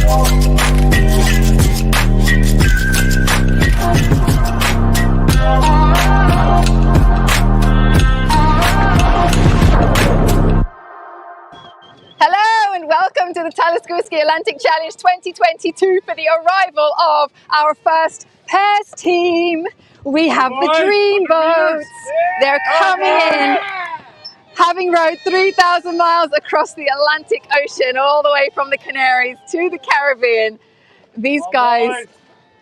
Hello and welcome to the Talisker Whisky Atlantic Challenge 2022 for the arrival of our first pairs team. We have the Dreamboats. They're coming in, having rowed 3,000 miles across the Atlantic Ocean, all the way from the Canaries to the Caribbean. These guys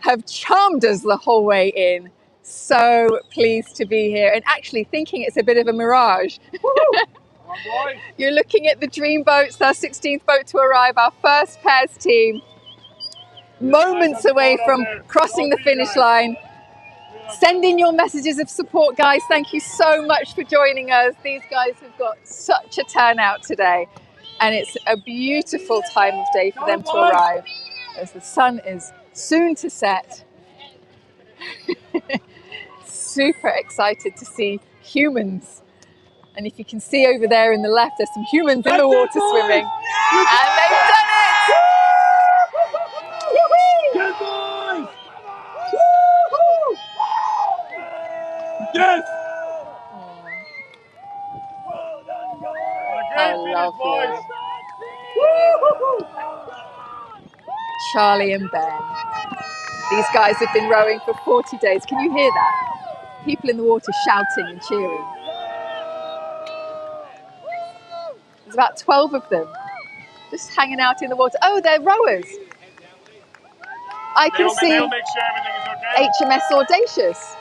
have charmed us the whole way in. So pleased to be here and actually thinking it's a bit of a mirage. You're looking at the Dreamboats, our 16th boat to arrive, our first pairs team. Moments away from crossing the finish line. Send in your messages of support, guys. Thank you so much for joining us. These guys have got such a turnout today, and it's a beautiful time of day for them to arrive as the sun is soon to set. Super excited to see humans. And if you can see over there in the left, there's some humans in the water swimming. And they've done it! Yes, boys! Yes! How lovely. Charlie and Ben. These guys have been rowing for 40 days. Can you hear that? People in the water shouting and cheering. There's about 12 of them just hanging out in the water. Oh, they're rowers. I can see HMS Audacious.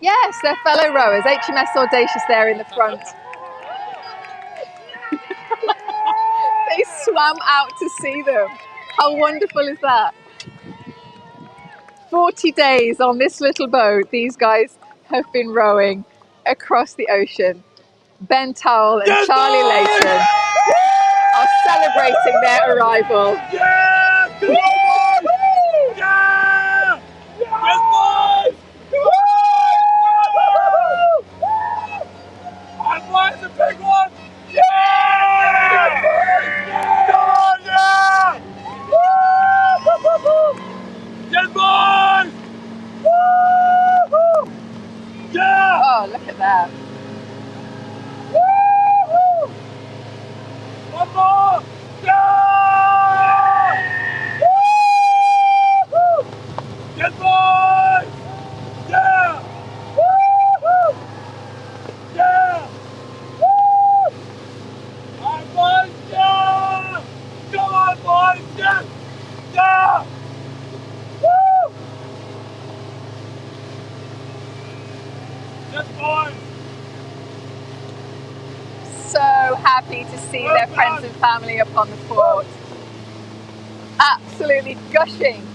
Yes, they're fellow rowers. HMS Audacious there in the front. They swam out to see them. How wonderful is that? 40 days on this little boat, these guys have been rowing across the ocean. Ben Towell and Charlie Layton are celebrating their arrival. Yeah! Come on, boys! Yeah! Yes, boys! High fly's a big one! Yeah! Oh, yeah! Yes, boys! Yeah! Oh, look at that. One more! Yeah! Woo-hoo! Yes, boys! Yeah! Woo-hoo! Yeah! Woo! All right, boys! Yeah! Come on, boys! Yes! Yeah! Woo! Yes, boys! So happy to see their friends and family up on the fort. Absolutely gushing.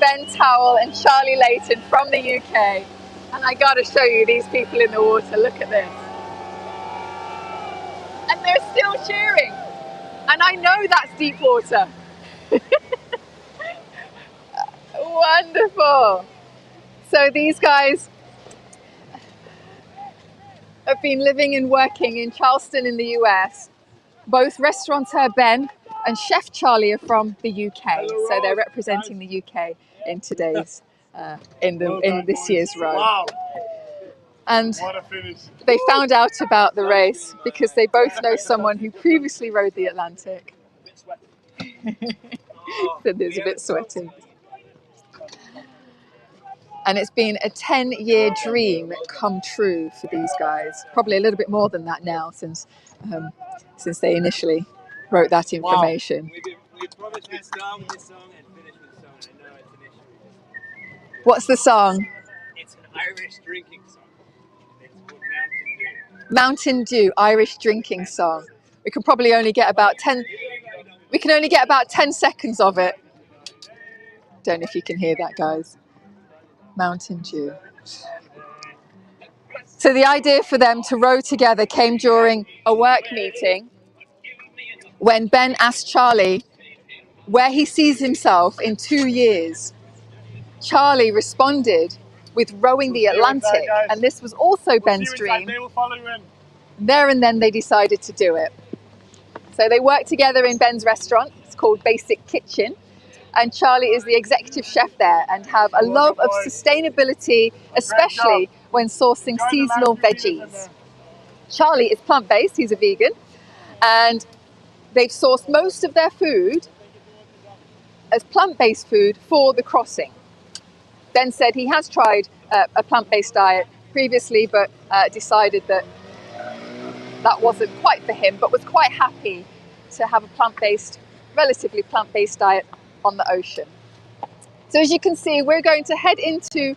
Ben Towell and Charlie Layton from the UK. And I got to show you these people in the water. Look at this. And they're still cheering. And I know that's deep water. Wonderful. So these guys have been living and working in Charleston in the US. Both restaurateur Ben and chef Charlie are from the UK, so they're representing the UK in today's in this year's row. Wow. And What a finish. they found out about the race because they both know someone who previously rowed the Atlantic. So there's a bit sweaty. And it's been a 10-year dream come true for these guys. Probably a little bit more than that now since they initially wrote that information. Wow. We promised we'd start with this song and finish with the song. I know it's an issue. What's the song? It's an Irish drinking song. It's called Mountain Dew, Irish drinking song. We can probably only get about 10. We can only get about 10 seconds of it. Don't know if you can hear that, guys. Mountain Dew. So the idea for them to row together came during a work meeting when Ben asked Charlie where he sees himself in 2 years. Charlie responded with rowing the Atlantic, and this was also Ben's dream. There and then they decided to do it. So they work together in Ben's restaurant. It's called Basic Kitchen. And Charlie is the executive chef there and have a love of sustainability, especially when sourcing seasonal veggies. Charlie is plant-based, he's a vegan, and they've sourced most of their food as plant-based food for the crossing. Ben said he has tried a plant-based diet previously, but decided that that wasn't quite for him, but was quite happy to have a plant-based, relatively plant-based diet on the ocean. So as you can see, we're going to head into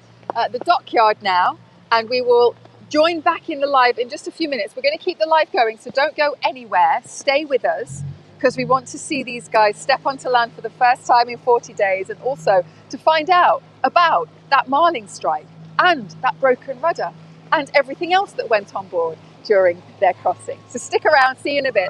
the dockyard now, and we will join back in the live in just a few minutes. We're going to keep the live going, so don't go anywhere. Stay with us, because we want to see these guys step onto land for the first time in 40 days, and also to find out about that marling strike and that broken rudder and everything else that went on board during their crossing. So stick around, see you in a bit.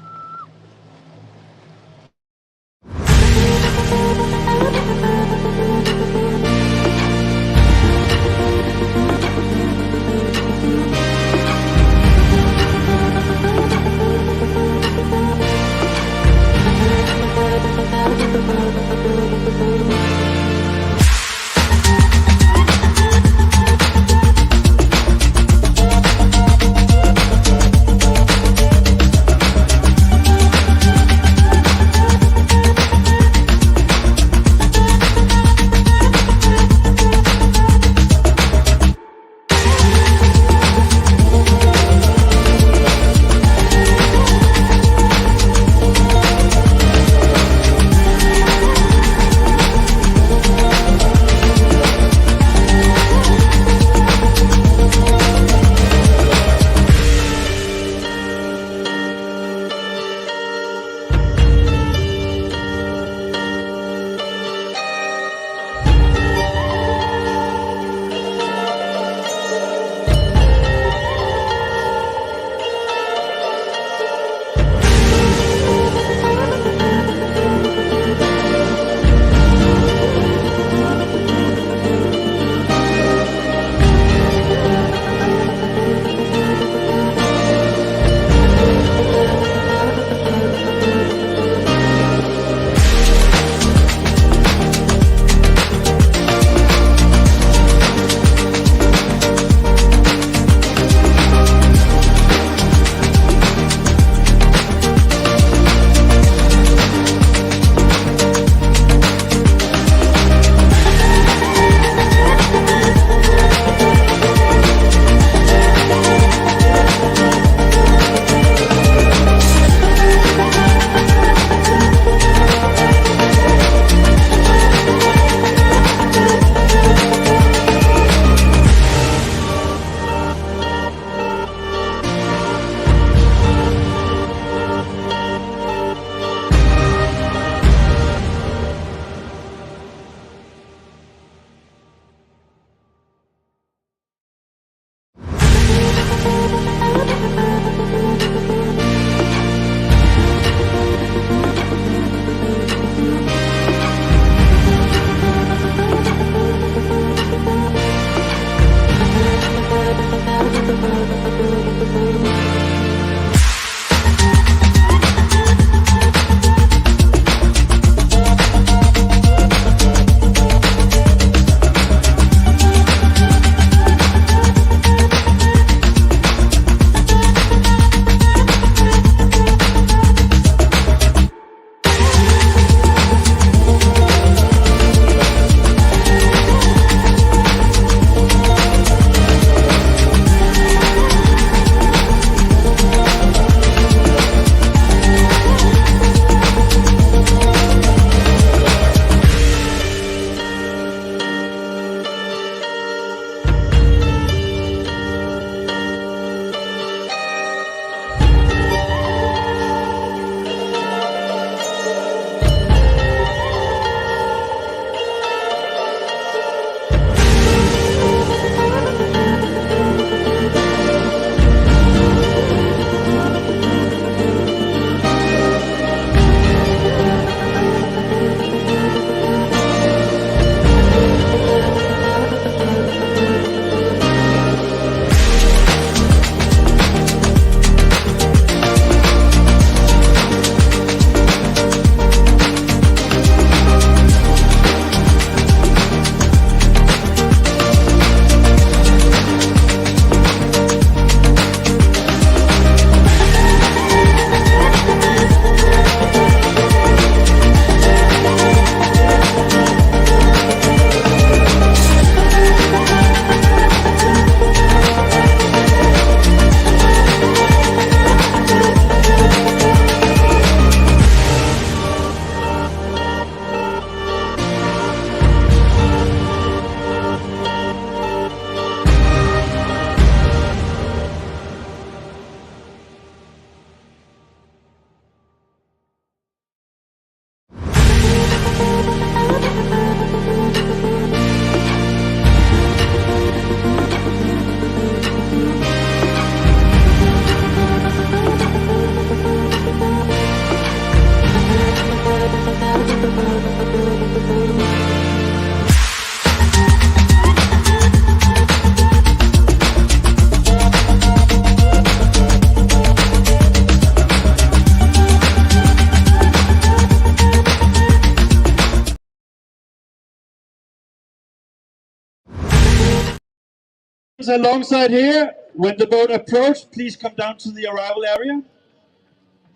persons alongside here, when the boat approaches, please come down to the arrival area.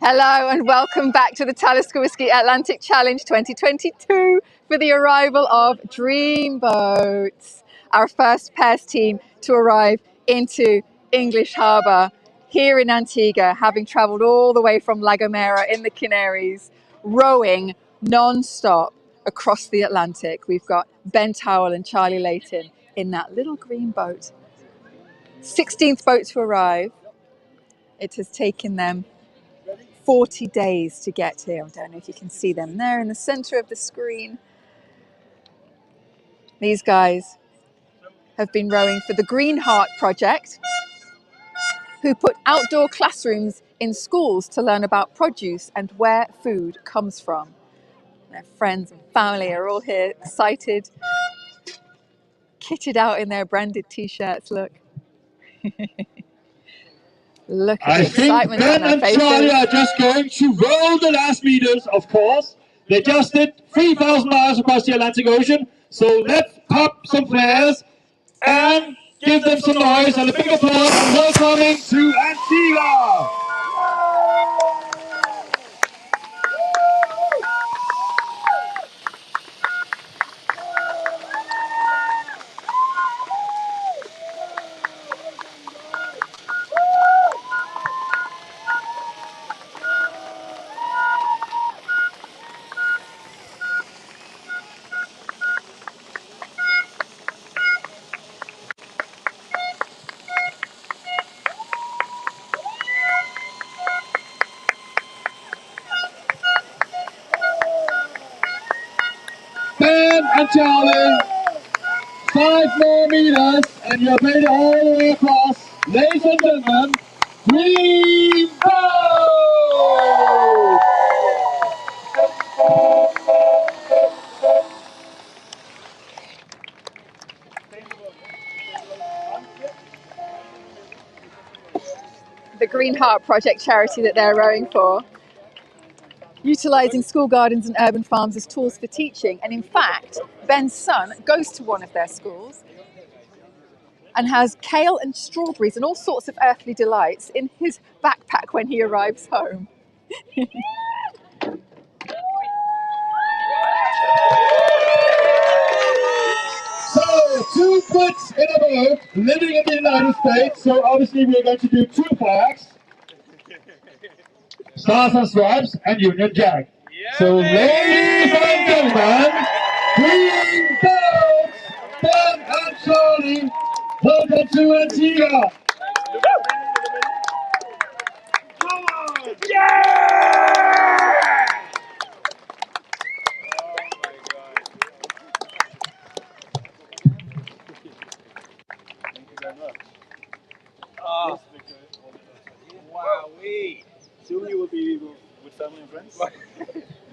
Hello and welcome back to the Talisker Whisky Atlantic Challenge 2022 for the arrival of Dreamboats, our first pairs team to arrive into English Harbour here in Antigua, having travelled all the way from La Gomera in the Canaries, rowing non-stop across the Atlantic. We've got Ben Towell and Charlie Layton in that little green boat. 16th boat to arrive. It has taken them 40 days to get here. I don't know if you can see them there in the center of the screen. These guys have been rowing for the Green Heart Project, who put outdoor classrooms in schools to learn about produce and where food comes from. Their friends and family are all here, excited, kitted out in their branded t-shirts. Look. Look at the excitement on their faces. I think Ben and Charlie are just going to row the last meters, of course. They just did 3,000 miles across the Atlantic Ocean. So let's pop some flares and give them some noise and a big applause and welcoming to Antigua. Ben and Charlie, 5 more meters and you're made it all the way across. Ladies and gentlemen, Dreamboats! The Green Heart Project charity that they're rowing for, utilising school gardens and urban farms as tools for teaching. And in fact, Ben's son goes to one of their schools and has kale and strawberries and all sorts of earthly delights in his backpack when he arrives home. So, 2 Brits in a boat, living in the United States, so obviously we're going to do 2 flags. Stars and Stripes and Union Jack. Yeah, so, ladies and gentlemen, Dreamboats, Ben and Charlie, welcome to Antigua. Come on! Yeah! Oh, wowee. Soon you will be with family and friends.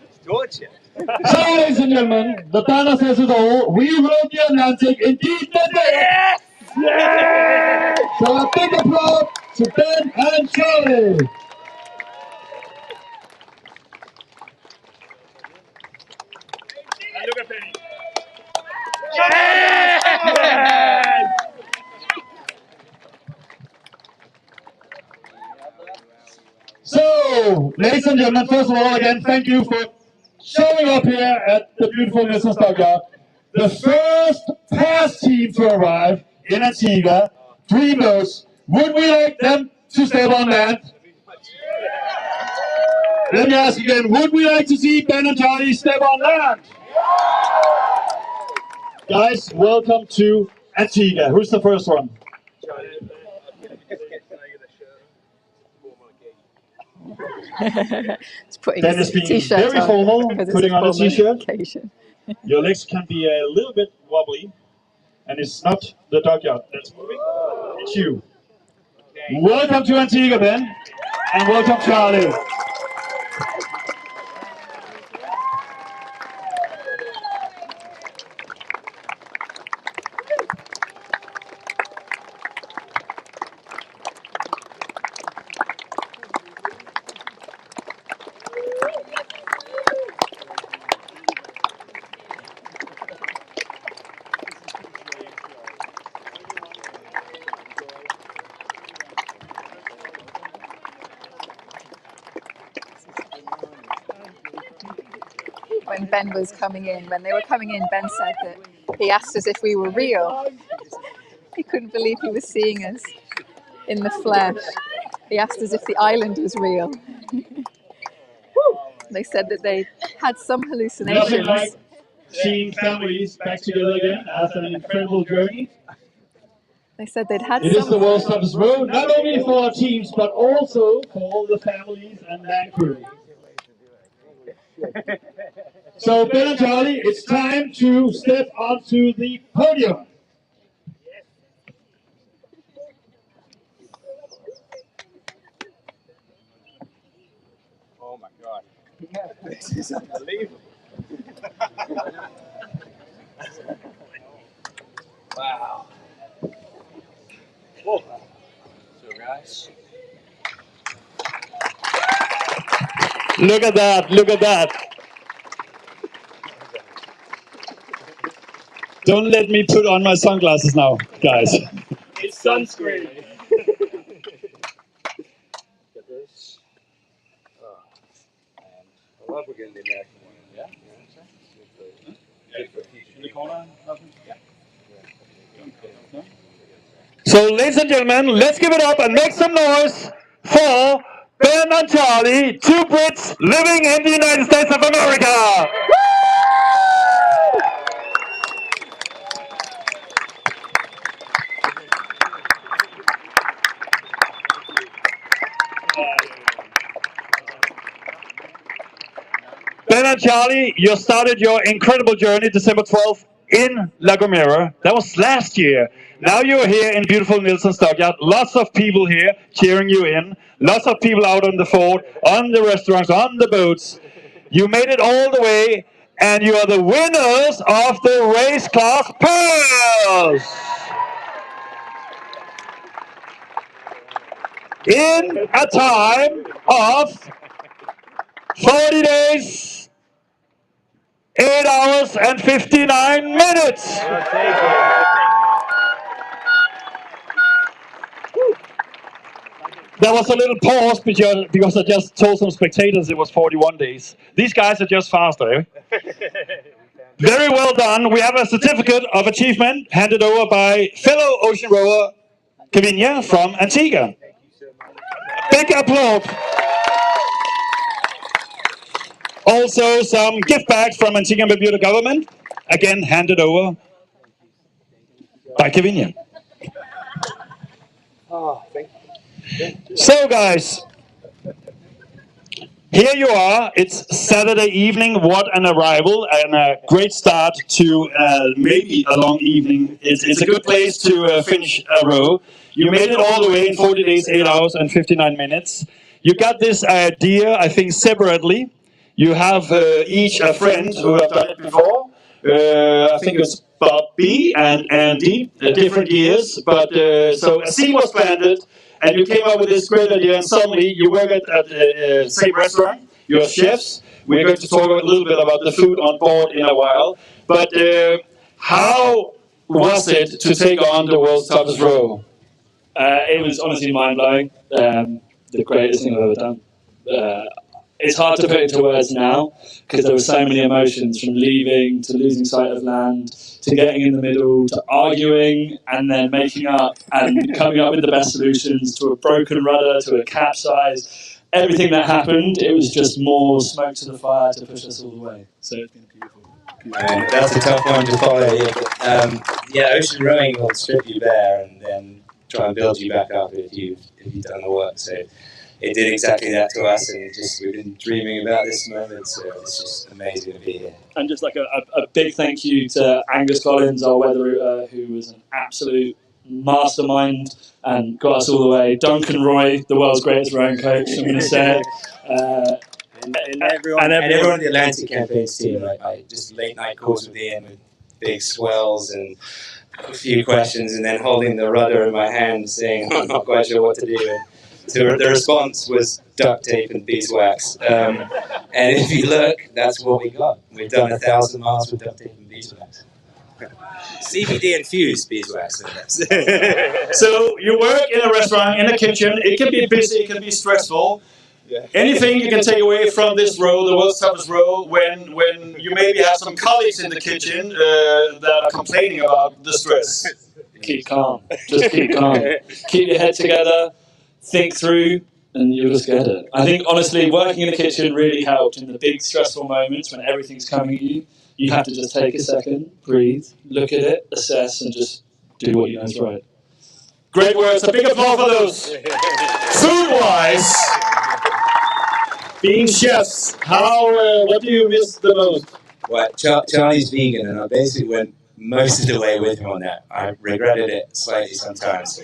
It's torture. So, ladies and gentlemen, the banner says it all. We rode the Atlantic, indeed the day. Yes! Yes! So a big applause to Ben and Charlie. And look at Penny. Yes! So, ladies and gentlemen, first of all, again, thank you for showing up here at the beautiful Mrs. Dockyard. The first pairs team to arrive in Antigua, Dreamboats. Would we like them to step on land? Let me ask again, would we like to see Ben and Charlie step on land? Guys, welcome to Antigua. Who's the first one? Ben is being very formal, putting on a t-shirt. Your legs can be a little bit wobbly, and it's not the dockyard that's moving, it's you. Welcome to Antigua, Ben, and welcome, Charlie. when Ben was coming in. When they were coming in, Ben said that he asked us if we were real. He couldn't believe he was seeing us in the flesh. He asked us if the island was real. They said that they had some Nothing hallucinations. like seeing families back together again after an incredible journey. They said they'd had It is the some. world's toughest road, not only for our teams, but also for all the families and land crew. So Ben and Charlie, it's time to step onto the podium. Oh my God. This is unbelievable. Wow. Whoa. So guys. Look at that, look at that. Don't let me put on my sunglasses now, guys. It's sunscreen. Get this. And I love we're getting the American one. Yeah? In the corner? Yeah. So ladies and gentlemen, let's give it up and make some noise for Ben and Charlie, two Brits living in the United States of America. Ben and Charlie, you started your incredible journey December 12th in La Gomera. That was last year. Now you're here in beautiful Nilsson Stockyard. Lots of people here cheering you in. Lots of people out on the fort, on the restaurants, on the boats. You made it all the way, and you are the winners of the race class pearls. In a time of 40 days, 8 hours and 59 minutes. There was a little pause because I just told some spectators it was 41 days. These guys are just faster. Eh? Very well done. We have a certificate of achievement handed over by fellow ocean rower Kavinia from Antigua. Big applause. Also some gift bags from Antigua and Barbuda government, again handed over by Kavinia. Oh, thank you. So guys, here you are. It's Saturday evening. What an arrival and a great start to maybe a long evening. It's a good place to finish a row. You made it all the way in 40 days, 8 hours and 59 minutes. You got this idea, I think, separately. You have each a friend who have done it before. I think it's Bobby and Andy, different years. But so a seed was planted, and you came up with this great idea, and suddenly you work at the same restaurant. You're chefs. We're going to talk a little bit about the food on board in a while. But how was it to take on the world's toughest row? It was honestly mind-blowing. The greatest thing I've ever done. It's hard to put into words now because there were so many emotions, from leaving to losing sight of land to getting in the middle to arguing and then making up and coming up with the best solutions, to a broken rudder, to a capsize. Everything that happened, it was just more smoke to the fire to push us all the way. So it's been beautiful. That's a tough one to follow. Yeah, ocean rowing will strip you bare and then try and build you back up if you've done the work. So it did exactly that to us, and we've been dreaming about this moment. So it's just amazing to be here. And just like a big thank you to Angus Collins, our weather router, who was an absolute mastermind and got us all the way. Duncan Roy, the world's greatest rowing coach, I'm going to say. And everyone on the Atlantic campaign's team, just late night calls with Ian with big swells and a few questions, and then holding the rudder in my hand saying, I'm not quite sure what to do. So the response was duct tape and beeswax. And if you look, that's what we got. We've done 1,000 miles with duct tape and beeswax. CBD infused beeswax. So you work in a restaurant, in a kitchen. It can be busy, it can be stressful. Anything you can take away from this role, the world's toughest role, when you maybe have some colleagues in the kitchen that are complaining about the stress? Keep calm. Just keep calm. Keep your head together. Think through, and you'll just get it. I think honestly, working in the kitchen really helped in the big stressful moments when everything's coming at you. You have to just take a second, breathe, look at it, assess, and just do what you know is right. Great words. A big applause for those. Food-wise, being chefs, what do you miss the most? Well, Charlie's vegan, and I basically went most of the way with him on that. I regretted it slightly sometimes.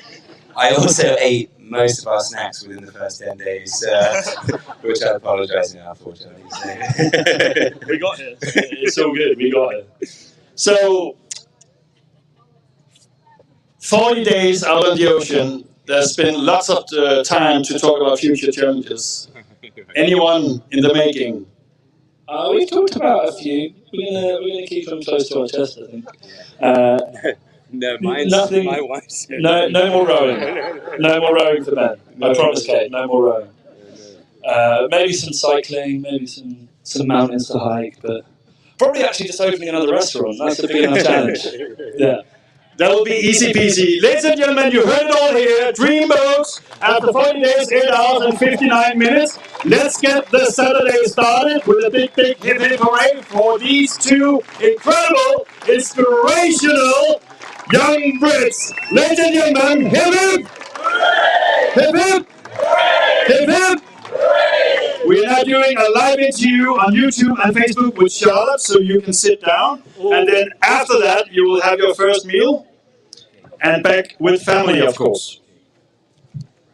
I also ate most of our snacks within the first 10 days, which I apologise now for, Charlie. We got it. It's all good. We got it. So, 40 days out on the ocean, there's been lots of time to talk about future challenges. Anyone in the making? We've talked about a few. We're gonna keep them close to our chest, I think. No, nothing. My wife's No more rowing. No more rowing for Ben. I promise, Kate. No more rowing. Maybe some cycling. Maybe some mountains to hike. But probably actually just opening another restaurant. That's a big enough challenge. Yeah. That will be easy peasy. Ladies and gentlemen, you heard it all here. Dreamboats, after 40 days, 8 hours and 59 minutes. Let's get the Saturday started with a big hip hip hooray for these two incredible, inspirational young Brits. Ladies and gentlemen, hip hip! Hip hip! Hip hip! We are now doing a live interview on YouTube and Facebook with Charlotte, so you can sit down. And then after that, you will have your first meal. And back with family, of course.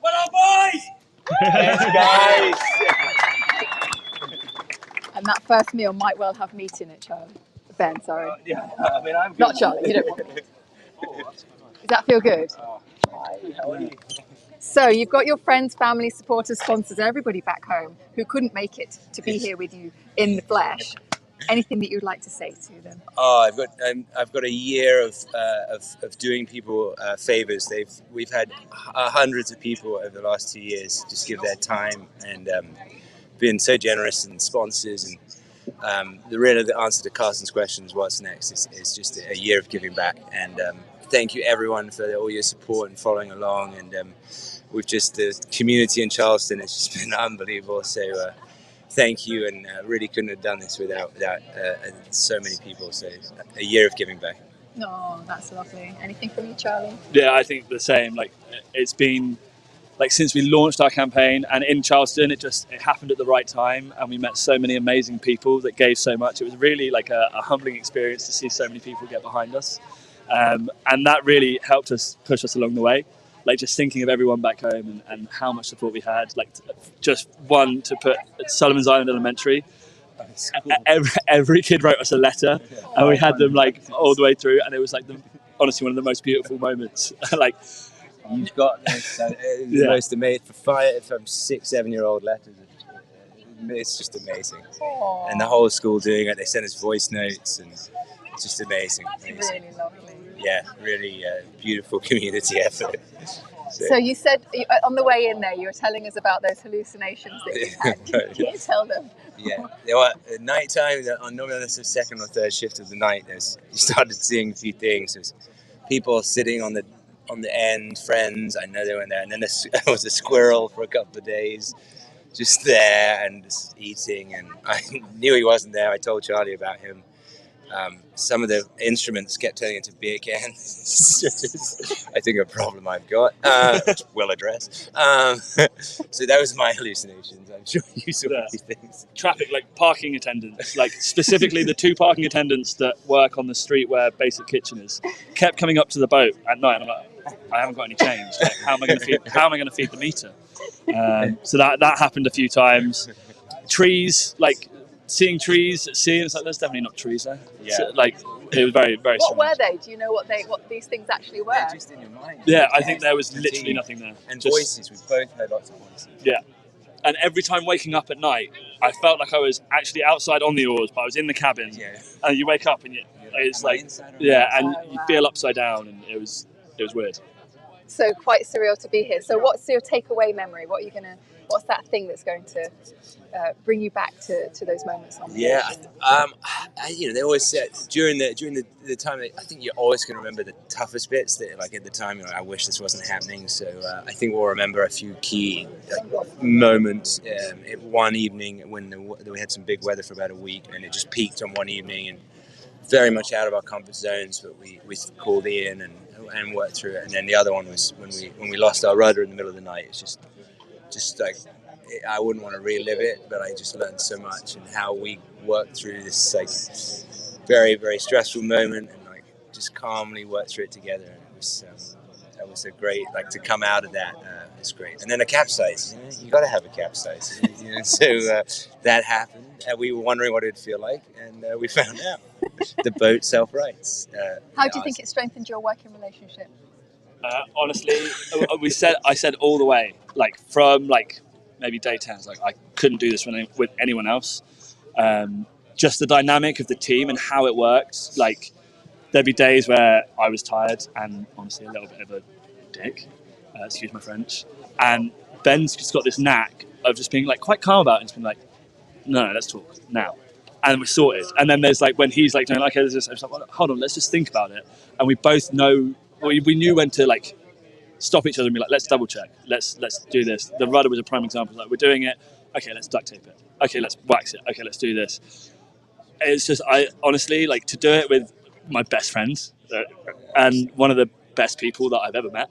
What up, boys? guys. And that first meal might well have meat in it, Charlie. Ben, sorry. Yeah, I mean, I'm good. Not Charlie, you don't want meat. Does that feel good? So you've got your friends, family, supporters, sponsors, everybody back home who couldn't make it to be here with you in the flesh. Anything that you'd like to say to them? Oh, I've got a year of doing people favors. We've had hundreds of people over the last 2 years just give their time and been so generous, and sponsors, and the answer to Carson's question is what's next is just a year of giving back, and thank you everyone for all your support and following along, and we've just the community in Charleston, it's just been unbelievable, so thank you, and really couldn't have done this without so many people, so a year of giving back. No, that's lovely. Anything from you, Charlie? Yeah, I think the same. Like, it's been like since we launched our campaign, and in Charleston, it happened at the right time, and we met so many amazing people that gave so much. It was really like a humbling experience to see so many people get behind us, and that really helped us push us along the way. Like, just thinking of everyone back home and how much support we had. Like, just one to put at Sullivan's Island Elementary. Every kid wrote us a letter, and we had them like all the way through, and it was like honestly one of the most beautiful moments. Like, You've got this. The most amazing from 6-7-year-old letters. It's just amazing. Aww. And the whole school doing it. They sent us voice notes, and it's just amazing. That's really lovely. Yeah, really beautiful community effort. So you said on the way in there, you were telling us about those hallucinations that you had. Can you tell them? Yeah, they were at night time. Normally on the second or third shift of the night, you started seeing a few things. There's people sitting on the end, friends. I know they were there, and then there was a squirrel for a couple of days, just there and just eating. And I knew he wasn't there. I told Charlie about him. Some of the instruments kept turning into beer cans. I think a problem I've got, which we'll address. So that was my hallucinations. I'm sure you saw these things. traffic, like parking attendants, like specifically the 2 parking attendants that work on the street where Basic Kitchen is, kept coming up to the boat at night. And I'm like, I haven't got any change. Like, how am I going to feed the meter? So that happened a few times. Trees, like. Seeing trees at sea, it's like there's definitely not trees there. Yeah. So, like, it was very, very What strange. were they? Do you know what these things actually were? Just in your mind. Yeah, I think there was literally nothing there. And Just- voices. We both heard lots of voices. Yeah. And every time waking up at night, I felt like I was actually outside on the oars, but I was in the cabin. Yeah. And you wake up and it's am I like, inside or yeah, outside? and you feel upside down, and it was weird. So quite surreal to be here. So what's your takeaway memory? What's that thing that's going to bring you back to those moments on the Yeah, they always said during the time, I think you're always going to remember the toughest bits. That, like at the time, I wish this wasn't happening. So I think we'll remember a few key moments. One evening when we had some big weather for about a week, and it just peaked on one evening, and very much out of our comfort zones. But we called in and worked through it. And then the other one was when we lost our rudder in the middle of the night. It's just like, I wouldn't want to relive it, but I just learned so much, and how we worked through this like very, very stressful moment, and like just calmly worked through it together. And it was that was a great, like, to come out of that. It's great. And then a capsize. You got to have a capsize. So that happened. We were wondering what it'd feel like, and we found out. The boat self-rights. How do you think it strengthened your working relationship? Honestly, I said all the way, like from like maybe day 10, like I couldn't do this with anyone else. Just the dynamic of the team and how it worked. Like there'd be days where I was tired and honestly a little bit of a dick, excuse my French. And Ben's just got this knack of just being like quite calm about it and just being like, no, let's talk now. And we're sorted. And then there's like when he's like doing like, okay, I was like, well, hold on, let's just think about it. And we both know, we knew when to like stop each other and be like, let's double check. Let's do this. The rudder was a prime example. Like, we're doing it. Okay, let's duct tape it. Okay, let's wax it. Okay, let's do this. It's just, I honestly, like, to do it with my best friends and one of the best people that I've ever met.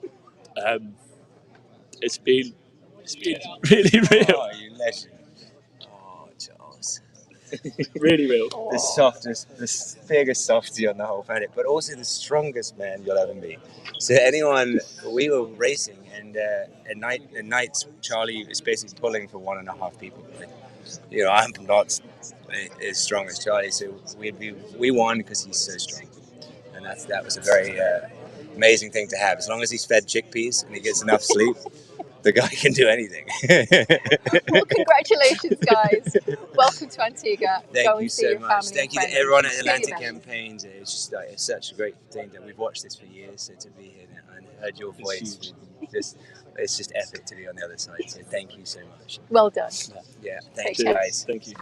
It's been really real. Oh, you legend. Oh, Charles. Really real. The softest, the biggest softie on the whole planet, but also the strongest man you'll ever be. So we were racing, and at nights, Charlie is basically pulling for 1.5 people. I'm not as strong as Charlie, so we won because he's so strong, and that was a very amazing thing to have. As long as he's fed chickpeas and he gets enough sleep, the guy can do anything. Well, congratulations, guys. Welcome to Antigua. Thank you so much. Thank you to everyone at Atlantic Campaigns. It's just it's such a great thing that we've watched this for years. So to be here and heard your voice, it's just epic to be on the other side. So thank you so much. Well done. Yeah, thank you, guys. Thank you.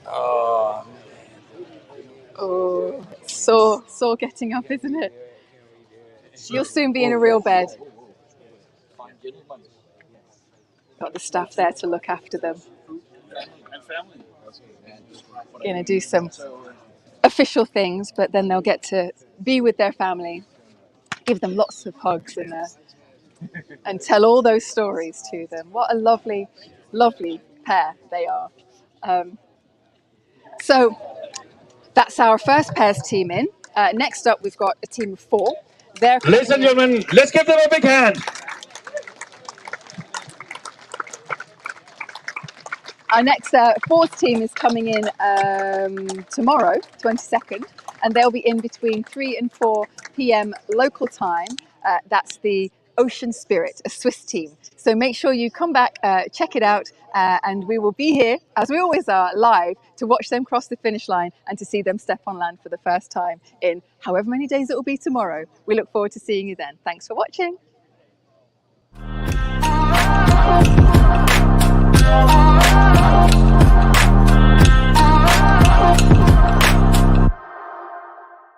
Oh, sore getting up, isn't it? You'll soon be in a real bed. Got the staff there to look after them. Going to do some official things, but then they'll get to be with their family, give them lots of hugs and tell all those stories to them. What a lovely, lovely pair they are. So that's our first pairs team in. Next up, we've got a team of 4. Ladies and gentlemen, let's give them a big hand. Our next 4th team is coming in tomorrow, 22nd, and they'll be in between 3 and 4 p.m. local time. That's the Ocean Spirit, a Swiss team. So make sure you come back, check it out, and we will be here, as we always are, live to watch them cross the finish line and to see them step on land for the first time in however many days it will be tomorrow. We look forward to seeing you then. Thanks for watching.